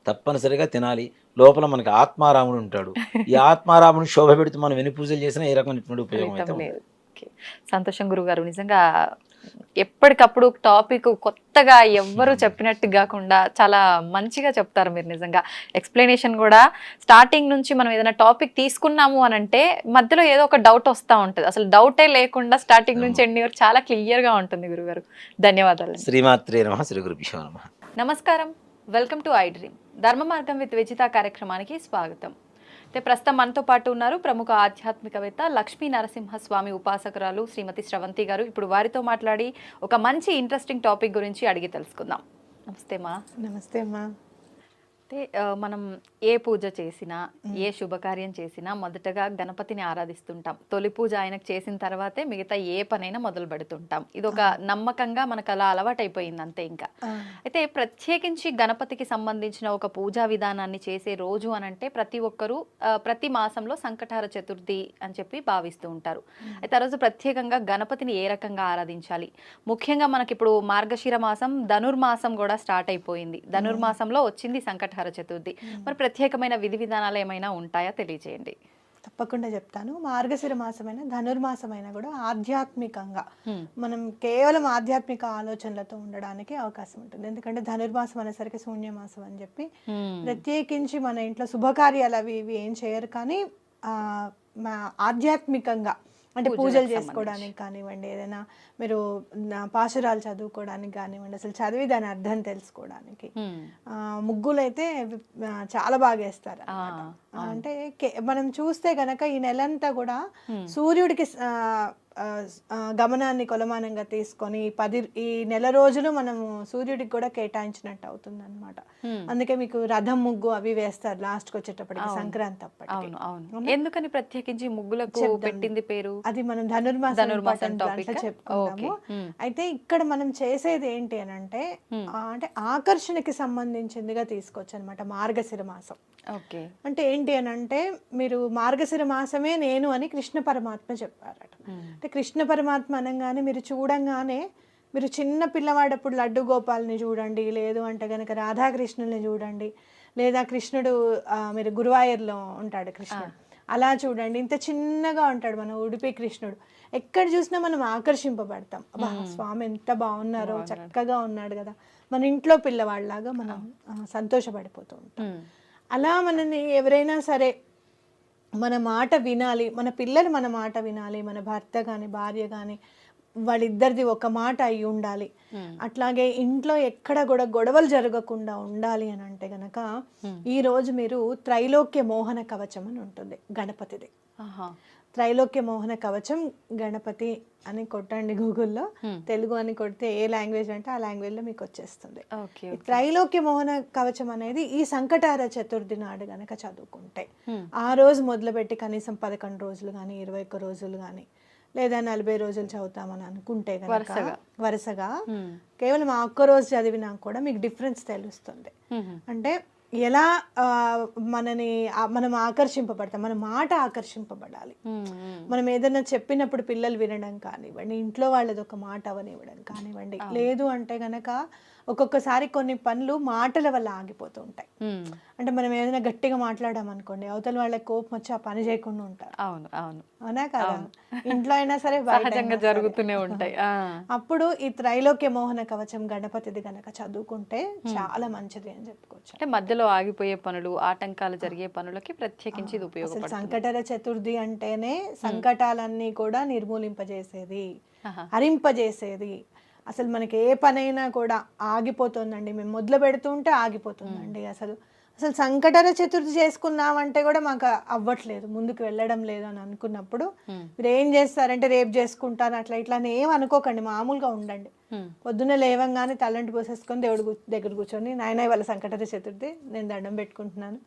Speaker 3: తప్పనిసరిగా తినాలి. లోపల మనకి ఆత్మారాముడు ఉంటాడు, ఈ ఆత్మారాముని శోభ పెడుతూ మనం ఎన్ని పూజలు చేసినా ఏ రకమైనటువంటి ఉపయోగం అయితే ఉండదు.
Speaker 2: సంతోషం గురుగారు, నిజంగా ఎప్పటికప్పుడు టాపిక్ కొత్తగా ఎవ్వరు చెప్పినట్టు కాకుండా చాలా మంచిగా చెప్తారు మీరు. నిజంగా ఎక్స్ప్లెనేషన్ కూడా స్టార్టింగ్ నుంచి మనం ఏదైనా టాపిక్ తీసుకున్నాము అని అంటే మధ్యలో ఏదో ఒక డౌట్ వస్తూ ఉంటుంది, అసలు డౌటే లేకుండా స్టార్టింగ్ నుంచి ఎండింగ్ వరకు చాలా క్లియర్గా ఉంటుంది గురుగారు. ధన్యవాదాలు.
Speaker 3: శ్రీమాత్రే నమః. శ్రీ గురుభ్యో నమః.
Speaker 2: నమస్కారం, వెల్కమ్ టు ఐ డ్రీమ్ ధర్మ మార్గం విత్ విజిత కార్యక్రమానికి స్వాగతం. అయితే ప్రస్తుతం మనతో పాటు ఉన్నారు ప్రముఖ ఆధ్యాత్మికవేత్త లక్ష్మీ నరసింహస్వామి ఉపాసకురాలు శ్రీమతి శ్రవంతి గారు. ఇప్పుడు వారితో మాట్లాడి ఒక మంచి ఇంట్రెస్టింగ్ టాపిక్ గురించి అడిగి తెలుసుకుందాం. నమస్తే మా.
Speaker 4: నమస్తే అమ్మా.
Speaker 2: అయితే మనం ఏ పూజ చేసినా ఏ శుభకార్యం చేసినా మొదటగా గణపతిని ఆరాధిస్తుంటాం. తొలి పూజ ఆయనకు చేసిన తర్వాతే మిగతా ఏ పనైనా మొదలు పెడుతుంటాం. ఇది ఒక నమ్మకంగా మనకు అలా అలవాటైపోయింది అంతే ఇంకా. అయితే ప్రత్యేకించి గణపతికి సంబంధించిన ఒక పూజా విధానాన్ని చేసే రోజు అనంటే ప్రతి ఒక్కరూ ప్రతి మాసంలో సంకటహర చతుర్థి అని చెప్పి భావిస్తూ ఉంటారు. అయితే ఆ రోజు ప్రత్యేకంగా గణపతిని ఏ రకంగా ఆరాధించాలి? ముఖ్యంగా మనకి ఇప్పుడు మార్గశిర మాసం, ధనుర్మాసం కూడా స్టార్ట్ అయిపోయింది. ధనుర్మాసంలో వచ్చింది సంకటహర చతుర్థి. మరి ప్రత్యేకమైన విధి విధానాలు ఏమైనా ఉంటాయా తెలియజేయండి.
Speaker 4: తప్పకుండా చెప్తాను. మార్గశిర మాసమైన ధనుర్మాసమైనా కూడా ఆధ్యాత్మికంగా మనం కేవలం ఆధ్యాత్మిక ఆలోచనలతో ఉండడానికి అవకాశం ఉంటుంది. ఎందుకంటే ధనుర్మాసం అనేసరికి శూన్యమాసం అని చెప్పి ప్రత్యేకించి మన ఇంట్లో శుభకార్యాలు అవి ఇవి ఏం చేయరు, కానీ ఆధ్యాత్మికంగా అంటే పూజలు చేసుకోవడానికి కానివ్వండి, ఏదైనా మీరు పాశురాలు చదువుకోవడానికి కానివ్వండి, అసలు చదివి దాని అర్థం తెలుసుకోవడానికి ముగ్గులు అయితే చాలా బాగా వేస్తారు. అంటే మనం చూస్తే గనక ఈ నెలంతా కూడా సూర్యుడికి గమనాన్ని కొలమానంగా తీసుకొని ఈ నెల రోజులు మనము సూర్యుడికి కూడా కేటాయించినట్టు అవుతుంది అనమాట. అందుకే మీకు రథం ముగ్గు అవి వేస్తారు లాస్ట్ కి వచ్చేటప్పటికి, సంక్రాంతి అప్పటికి.
Speaker 2: ఎందుకని ప్రత్యేకించి ముగ్గులకు పెట్టింది పేరు?
Speaker 4: అది మనం ధనుర్మాసం చెప్పుకున్నాము. అయితే ఇక్కడ మనం చేసేది ఏంటి అని అంటే ఆకర్షణకి సంబంధించిందిగా తీసుకోవచ్చు అనమాట మార్గశిర మాసం. అంటే ఏంటి అని అంటే మీరు మార్గశిర మాసమే నేను అని కృష్ణ పరమాత్మ చెప్పారట. అంటే కృష్ణ పరమాత్మ అనగానే మీరు చూడంగానే మీరు చిన్న పిల్లవాడప్పుడు లడ్డు గోపాల్ని చూడండి, లేదు అంటే కనుక రాధాకృష్ణుల్ని చూడండి, లేదా కృష్ణుడు మీరు గురువాయూర్లో ఉంటాడు కృష్ణుడు, అలా చూడండి. ఇంత చిన్నగా ఉంటాడు మన ఉడిపి కృష్ణుడు. ఎక్కడ చూసినా మనం ఆకర్షింపబడతాం. అబ్బా స్వామి ఎంత బాగున్నారో, చక్కగా ఉన్నాడు కదా, మన ఇంట్లో పిల్లవాళ్ళలాగా మనం సంతోషపడిపోతూ ఉంటాం. అలా మనని ఎవరైనా సరే మన మాట వినాలి, మన పిల్లలు మన మాట వినాలి, మన భర్త కానీ భార్య కానీ వాళ్ళిద్దరిది ఒక మాట అయి ఉండాలి. అట్లాగే ఇంట్లో ఎక్కడ కూడా గొడవలు జరగకుండా ఉండాలి అని అంటే గనక ఈ రోజు మీరు త్రైలోక్య మోహన కవచం అని ఉంటుంది గణపతిది. త్రైలోక్య మోహన కవచం గణపతి అని కొట్టండి గూగుల్లో, తెలుగు అని కొడితే ఏ లాంగ్వేజ్ అంటే ఆ లాంగ్వేజ్ లో మీకు వచ్చేస్తుంది. త్రైలోక్య మోహన కవచం అనేది ఈ సంకటహర చతుర్థి నాడు గనక చదువుకుంటే ఆ రోజు మొదలుపెట్టి కనీసం 11 రోజులు కానీ 21 రోజులు కానీ లేదా 40 రోజులు చదువుతామని అనుకుంటే కనుక వరుసగా కేవలం ఆ ఒక్క రోజు చదివినా కూడా మీకు డిఫరెన్స్ తెలుస్తుంది. అంటే ఎలా మనం ఆకర్షింపబడతాం, మన మాట ఆకర్షింపబడాలి. మనం ఏదైనా చెప్పినప్పుడు పిల్లలు వినడం కానివ్వండి, ఇంట్లో వాళ్ళది ఒక మాట అవనివ్వడం కానివ్వండి, లేదు అంటే గనక ఒక్కొక్కసారి కొన్ని పనులు మాటల వల్ల ఆగిపోతూ ఉంటాయి. అంటే మనం ఏదైనా గట్టిగా మాట్లాడామనుకోండి, అవతల వాళ్ళకి కోపం వచ్చి ఆ పని చేయకుండా ఉంటారు. అవునా కదా? ఇంట్లో అయినా సరే
Speaker 2: సహజంగా జరుగుతూనే ఉంటాయి.
Speaker 4: అప్పుడు ఈ త్రైలోక్య మోహన కవచం గణపతిది గనక చదువుకుంటే చాలా మంచిది అని చెప్పుకోవచ్చు.
Speaker 2: అంటే మధ్యలో ఆగిపోయే పనులు, ఆటంకాలు జరిగే పనులకి ప్రత్యేకించి ఇది ఉపయోగపడుతుంది.
Speaker 4: సంకటహర చతుర్థి అంటేనే సంకటాలన్నీ కూడా నిర్మూలింపజేసేది, హరింపజేసేది. అసలు మనకి ఏ పనైనా కూడా ఆగిపోతుందండి, మేము మొదలు పెడుతుంటే ఆగిపోతుందండి. అసలు సంకటహర చతుర్థి చేసుకున్నామంటే కూడా మాకు అవ్వట్లేదు, ముందుకు వెళ్ళడం లేదు అని అనుకున్నప్పుడు మీరు ఏం చేస్తారంటే రేపు చేసుకుంటాను అట్లా ఇట్లా అని ఏం అనుకోకండి, మామూలుగా ఉండండి. పొద్దున్న లేవంగానే తలంటి పోసేసుకొని దేవుడి దగ్గర కూర్చొని, నాయన ఇవాళ సంకటహర చతుర్థి, నేను దండం పెట్టుకుంటున్నాను,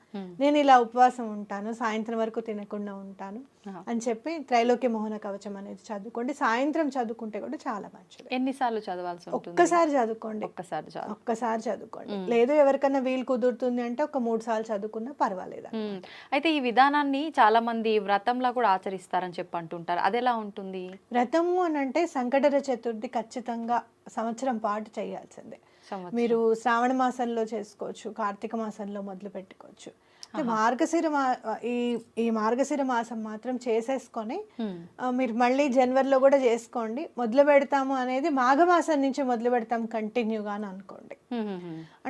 Speaker 4: నేను ఇలా ఉపవాసం ఉంటాను, సాయంత్రం వరకు తినకుండా ఉంటాను అని చెప్పి త్రైలోక్య మోహన కవచం అనేది చదువుకోండి. సాయంత్రం చదువుకుంటే కూడా చాలా మంచిది.
Speaker 2: ఎన్నిసార్లు చదవాల్సి ఉంటుంది?
Speaker 4: ఒక్కసారి చదువుకోండి, ఒక్కసారి చదువుకోండి. లేదు ఎవరికైనా వీలు కుదురుతుంది అంటే ఒక 3 సార్లు చదువుకున్నా పర్వాలేదు.
Speaker 2: అయితే ఈ విధానాన్ని చాలా మంది వ్రతంలా కూడా ఆచరిస్తారని చెప్పి అంటుంటారు, అది ఎలా ఉంటుంది?
Speaker 4: వ్రతము అని అంటే సంకటహర చతుర్థి ఖచ్చితంగా సంవత్సరం పాటు చేయాల్సిందే. మీరు శ్రావణ మాసంలో చేసుకోవచ్చు, కార్తీక మాసంలో మొదలు పెట్టుకోవచ్చు. ఈ మార్గశిర మాసం మాత్రం చేసేసుకొని మీరు మళ్ళీ జనవరిలో కూడా చేసుకోండి. మొదలు పెడతాము అనేది మాఘమాసం నుంచి మొదలు పెడతాం కంటిన్యూగా అని అనుకోండి.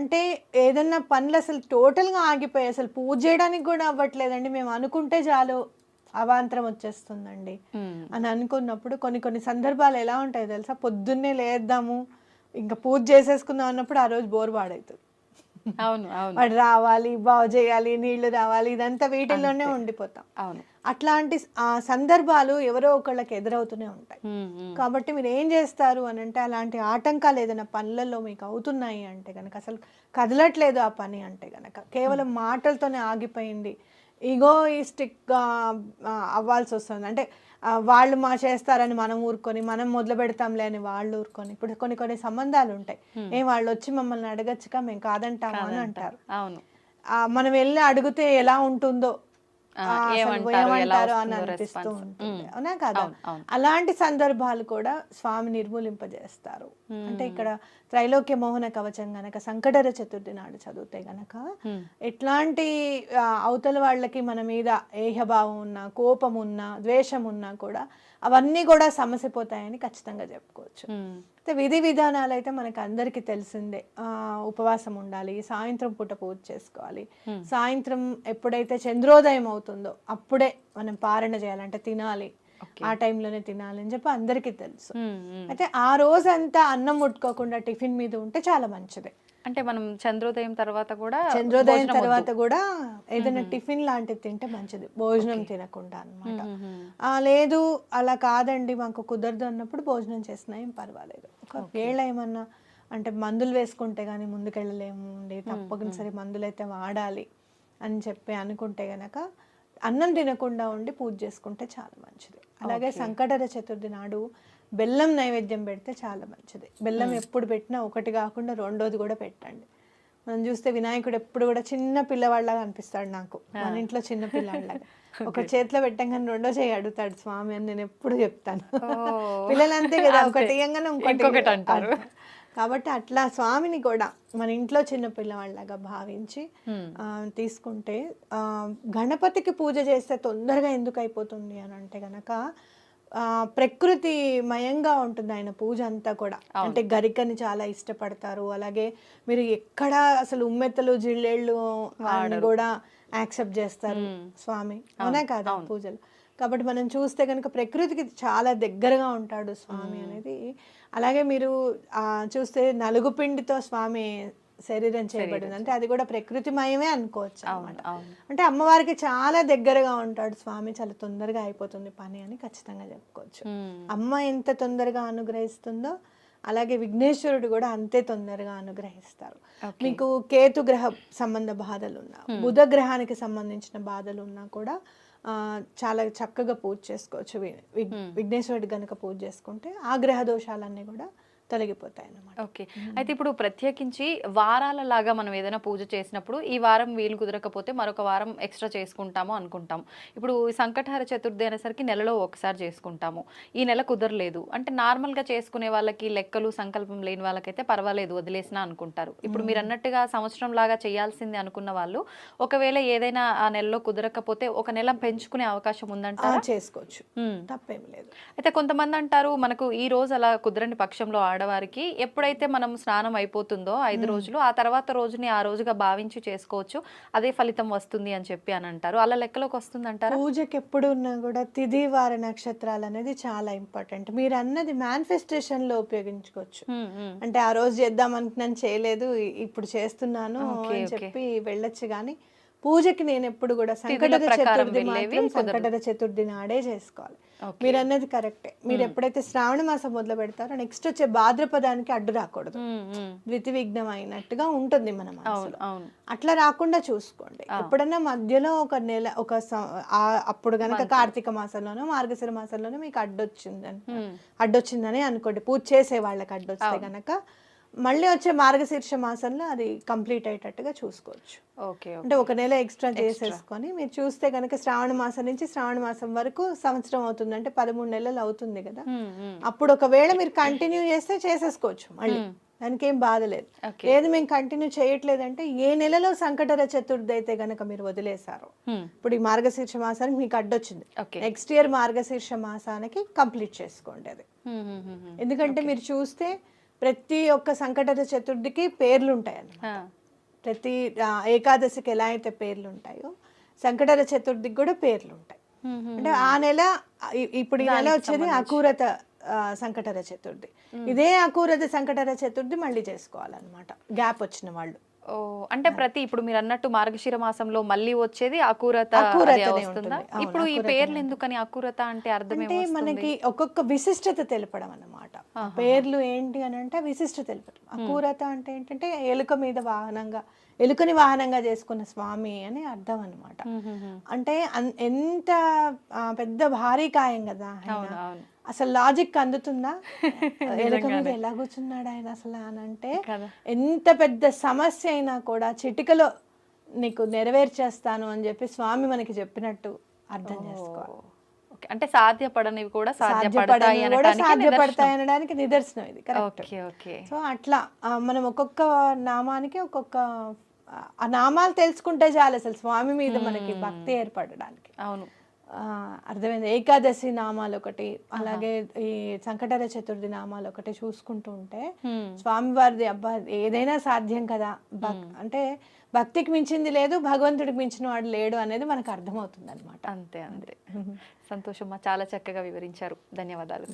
Speaker 4: అంటే ఏదన్నా పనులు అసలు టోటల్గా ఆగిపోయి అసలు పూజ చేయడానికి కూడా అవ్వట్లేదండి, మేము అనుకుంటే చాలు అవాంతరం వచ్చేస్తుందండి అని అనుకున్నప్పుడు కొన్ని సందర్భాలు ఎలా ఉంటాయో తెలుసా? పొద్దున్నే లేద్దాము ఇంకా పూజ చేసేసుకుందాం అన్నప్పుడు ఆ రోజు బోర్ పాడవుతుంది.
Speaker 2: అవును అవును
Speaker 4: వాడు రావాలి, బాగు చేయాలి, నీళ్లు రావాలి, ఇదంతా వీటిల్లోనే ఉండిపోతాం.
Speaker 2: అవును.
Speaker 4: అట్లాంటి సందర్భాలు ఎవరో ఒకళ్ళకి ఎదురవుతూనే ఉంటాయి. కాబట్టి మీరు ఏం చేస్తారు అని అంటే, అలాంటి ఆటంకాలు ఏదైనా పనులలో మీకు అవుతున్నాయి అంటే కనుక, అసలు కదలట్లేదు ఆ పని అంటే కనుక, కేవలం మాటలతోనే ఆగిపోయింది, ఈగోయిస్టిక్గా అవ్వాల్సి వస్తుంది అంటే, వాళ్ళు చేస్తారని మనం ఊరుకొని, మనం మొదలు పెడతాంలే అని వాళ్ళు ఊరుకొని. ఇప్పుడు కొన్ని సంబంధాలు ఉంటాయి, వాళ్ళు వచ్చి మమ్మల్ని అడగచ్చుగా, మేము కాదంటాము అని అంటారు.
Speaker 2: అవును.
Speaker 4: మనం వెళ్ళి అడిగితే ఎలా ఉంటుందో, అసలు ఏమంటారో అని అనిపిస్తూ ఉంటుంది, అవునా కదా? అలాంటి సందర్భాలు కూడా స్వామి నిర్మూలింపజేస్తారు. అంటే ఇక్కడ త్రైలోక్య మోహన కవచం గనక సంకటహర చతుర్థి నాడు చదివితే గనక, ఎట్లాంటి అవతల వాళ్ళకి మన మీద ఏహభావం ఉన్నా, కోపం ఉన్నా, ద్వేషం ఉన్నా కూడా అవన్నీ కూడా సమసిపోతాయని ఖచ్చితంగా చెప్పుకోవచ్చు. అయితే విధి విధానాలు అయితే మనకు అందరికీ తెలిసిందే. ఉపవాసం ఉండాలి, సాయంత్రం పూట పూజ చేసుకోవాలి, సాయంత్రం ఎప్పుడైతే చంద్రోదయం అవుతుందో అప్పుడే మనం పారణ చేయాలంటే తినాలి, ఆ టైంలోనే తినాలి అని చెప్పి అందరికీ తెలుసు. అయితే ఆ రోజంతా అన్నం ముట్టుకోకుండా టిఫిన్ మీద ఉంటే చాలా మంచిది.
Speaker 2: అంటే మనం చంద్రోదయం తర్వాత
Speaker 4: కూడా ఏదైనా టిఫిన్ లాంటిది తింటే మంచిది, భోజనం తినకుండా అన్నమాట. లేదు అలా కాదండి మాకు కుదరదు అన్నప్పుడు భోజనం చేసినా ఏం పర్వాలేదు. ఒకవేళ ఏమన్నా అంటే మందులు వేసుకుంటే కానీ ముందుకెళ్ళలేము అండి, తప్పనిసరి మందులు అయితే వాడాలి అని చెప్పి అనుకుంటే గనక అన్నం తినకుండా ఉండి పూజ చేసుకుంటే చాలా మంచిది. అలాగే సంకటహర చతుర్థి నాడు బెల్లం నైవేద్యం పెడితే చాలా మంచిది. బెల్లం ఎప్పుడు పెట్టినా ఒకటి కాకుండా రెండోది కూడా పెట్టండి. మనం చూస్తే వినాయకుడు ఎప్పుడు కూడా చిన్న పిల్లవాళ్ళగా అనిపిస్తాడు నాకు, మన ఇంట్లో చిన్న పిల్లవాళ్ళగా. ఒక చేతిలో పెట్టంగానే రెండో చేయి అడుగుతాడు స్వామి అని నేను ఎప్పుడు చెప్తాను. పిల్లలు అంతే కదా, ఒకటి ఇయ్యంగానే ఇంకొకటి అంటారు. కాబట్టి అట్లా స్వామిని కూడా మన ఇంట్లో చిన్న పిల్లవాళ్ళగా భావించి తీసుకుంటే, గణపతికి పూజ చేస్తే తొందరగా ఎందుకు అయిపోతుంది అని అంటే గనక, ప్రకృతి మయంగా ఉంటుంది ఆయన పూజ అంతా కూడా. అంటే గరికని చాలా ఇష్టపడతారు, అలాగే మీరు ఎక్కడ అసలు ఉమ్మెత్తలు జిల్లేళ్ళు కూడా యాక్సెప్ట్ చేస్తారు స్వామి, అవునా కాదా పూజలు. కాబట్టి మనం చూస్తే కనుక ప్రకృతికి చాలా దగ్గరగా ఉంటాడు స్వామి అనేది. అలాగే మీరు చూస్తే నలుగు పిండితో స్వామి శరీరం చేయబడింది అంటే అది కూడా ప్రకృతిమయమే అనుకోవచ్చు అన్నమాట. అంటే అమ్మవారికి చాలా దగ్గరగా ఉంటాడు స్వామి, చాలా తొందరగా అయిపోతుంది పని అని ఖచ్చితంగా చెప్పుకోవచ్చు. అమ్మ ఎంత తొందరగా అనుగ్రహిస్తుందో అలాగే విఘ్నేశ్వరుడు కూడా అంతే తొందరగా అనుగ్రహిస్తారు. మీకు కేతు గ్రహ సంబంధ బాధలు ఉన్నా, బుధ గ్రహానికి సంబంధించిన బాధలు ఉన్నా కూడా చాలా చక్కగా పూజ చేసుకోవచ్చు. విఘ్నేశ్వరుడి గనుక పూజ చేసుకుంటే ఆ గ్రహ దోషాలన్నీ కూడా తొలగిపోతాయి అన్నమాట.
Speaker 2: ఓకే. అయితే ఇప్పుడు ప్రత్యేకించి వారాల లాగా మనం ఏదైనా పూజ చేసినప్పుడు ఈ వారం వీలు కుదరకపోతే మరొక వారం ఎక్స్ట్రా చేసుకుంటాము అనుకుంటాం. ఇప్పుడు సంకటహర చతుర్థి అనేసరికి నెలలో ఒకసారి చేసుకుంటాము, ఈ నెల కుదరలేదు అంటే నార్మల్గా చేసుకునే వాళ్ళకి, లెక్కలు సంకల్పం లేని వాళ్ళకైతే పర్వాలేదు వదిలేసినా అనుకుంటారు. ఇప్పుడు మీరు అన్నట్టుగా సంవత్సరం లాగా చేయాల్సింది అనుకున్న వాళ్ళు ఒకవేళ ఏదైనా ఆ నెలలో కుదరకపోతే ఒక నెల పెంచుకునే అవకాశం ఉందంటారా?
Speaker 4: చేసుకోవచ్చు, తప్పేం లేదు.
Speaker 2: అయితే కొంతమంది అంటారు మనకు ఈ రోజు అలా కుదరని పక్షంలో ఆడవారికి ఎప్పుడైతే మనం స్నానం అయిపోతుందో 5 రోజులు ఆ తర్వాత రోజుని ఆ రోజుగా భావించి చేసుకోవచ్చు, అదే ఫలితం వస్తుంది అని చెప్పి అని అంటారు. అలా లెక్కలోకి వస్తుంది అంటారా?
Speaker 4: పూజకి ఎప్పుడు ఉన్నా కూడా తిథి వార నక్షత్రాలు అనేది చాలా ఇంపార్టెంట్. మీరు అన్నది మేనిఫెస్టేషన్ లో ఉపయోగించుకోవచ్చు. అంటే ఆ రోజు చేద్దాం అనుకున్నాను చేయలేదు, ఇప్పుడు చేస్తున్నాను అని చెప్పి వెళ్ళొచ్చు. కానీ పూజకి నేను ఎప్పుడు కూడా సంకటహర చతుర్థి మాత్రం సంకటహర చతుర్థి నాడే చేసుకోవాలి. మీరు అన్నది కరెక్టే. మీరు ఎప్పుడైతే శ్రావణ మాసం మొదలు పెడతారో నెక్స్ట్ వచ్చే భాద్రపదానికి అడ్డు రాకూడదు, ద్వితి విఘ్నం అయినట్టుగా ఉంటుంది మన మనసులో. అట్లా రాకుండా చూసుకోండి. ఎప్పుడన్నా మధ్యలో ఒక నెల అప్పుడు గనక కార్తీక మాసంలోనో మార్గశిర మాసంలోనో మీకు అడ్డొచ్చిందని అనుకోండి, పూజ చేసే వాళ్ళకి అడ్డొస్తే గనక మళ్ళీ వచ్చే మార్గశీర్ష మాసంలో అది కంప్లీట్ అయ్యేటట్టుగా చూసుకోవచ్చు. అంటే ఒక నెల ఎక్స్ట్రా చేసేసుకొని మీరు చూస్తే కనుక శ్రావణ మాసం నుంచి శ్రావణ మాసం వరకు సంవత్సరం అవుతుంది అంటే 13 నెలలు అవుతుంది కదా. అప్పుడు ఒకవేళ మీరు కంటిన్యూ చేస్తే చేసేసుకోవచ్చు మళ్ళీ, దానికి ఏం బాధ లేదు. లేదు మేము కంటిన్యూ చేయట్లేదంటే ఏ నెలలో సంకటహర చతుర్థి అయితే గనక మీరు వదిలేశారు, ఇప్పుడు ఈ మార్గశీర్ష మాసానికి మీకు అడ్డొచ్చింది, నెక్స్ట్ ఇయర్ మార్గశీర్ష మాసానికి కంప్లీట్ చేసుకోండి అది. ఎందుకంటే మీరు చూస్తే ప్రతి ఒక్క సంకటహర చతుర్థికి పేర్లు ఉంటాయి అన్నమాట. ప్రతి ఏకాదశికి ఎలా అయితే పేర్లు ఉంటాయో సంకటహర చతుర్థికి కూడా పేర్లు ఉంటాయి. అంటే ఆ నెల, ఇప్పుడు ఈ నెల వచ్చేది అకూరత సంకటహర చతుర్థి, ఇదే అకూరత సంకటహర చతుర్థి మళ్ళీ చేసుకోవాలన్నమాట గ్యాప్ వచ్చిన వాళ్ళు.
Speaker 2: ఓ అంటే ప్రతి ఇప్పుడు మీరు అన్నట్టు మార్గశిర మాసంలో మళ్ళీ వచ్చేది అకూరత
Speaker 4: అకూరతనే
Speaker 2: అదే వస్తుందా?
Speaker 4: ఉంటుంది. అవును,
Speaker 2: ఇప్పుడు ఈ
Speaker 4: అకూరతనే
Speaker 2: పేర్లు
Speaker 4: ఉంటుంది.
Speaker 2: ఎందుకని అకూరత అంటే అర్థం
Speaker 4: అంటే
Speaker 2: ఏమొస్తుంది?
Speaker 4: మనకి ఒక్కొక్క విశిష్టత తెలపడం అన్నమాట. పేర్లు ఏంటి అని అంటే విశిష్టత తెలపడం. అకూరత అంటే ఏంటంటే ఎలుక మీద వాహనంగా, ఎలుకని వాహనంగా చేసుకున్న స్వామి అని అర్థం అన్నమాట. అంటే ఎంత పెద్ద భారీ కాయం కదా ఆయన.
Speaker 2: అవును అవును
Speaker 4: అసలు లాజిక్ అందుతుందా? ఎలుక మీద ఎలా కూర్చున్నాడు ఆయన అసలు అని అంటే,
Speaker 2: కదా.
Speaker 4: ఎంత పెద్ద సమస్య అయినా కూడా చిటికలో నీకు నెరవేర్చేస్తాను అని చెప్పి స్వామి మనకి చెప్పినట్టు అర్థం చేసుకోవాలి.
Speaker 2: ఓకే అంటే సాధ్యపడనివి కూడా సాధ్యపడతాయి
Speaker 4: సాధ్యపడనివి కూడా
Speaker 2: అనడానికి
Speaker 4: సాధ్యపడతాయి అనడానికి నిదర్శనం ఇది. కరెక్ట్.
Speaker 2: ఓకే ఓకే
Speaker 4: సో అట్లా మనం ఒక్కొక్క నామానికి ఒక్కొక్క ఆ నామాలు తెలుసుకుంటే చాలు అసలు స్వామి మీద మనకి భక్తి ఏర్పడడానికి.
Speaker 2: అవును
Speaker 4: అర్థమైంది. ఏకాదశి నామాలు ఒకటి, అలాగే ఈ సంకటహర చతుర్థి నామాలు ఒకటి చూసుకుంటూ ఉంటే స్వామివారిది అబ్బా ఏదైనా సాధ్యం కదా, అంటే భక్తికి మించింది లేదు, భగవంతుడికి మించిన వాడు లేడు అనేది మనకు అర్థమవుతుంది అనమాట.
Speaker 2: అంతే అంతే సంతోషం, చాలా చక్కగా వివరించారు. ధన్యవాదాలు.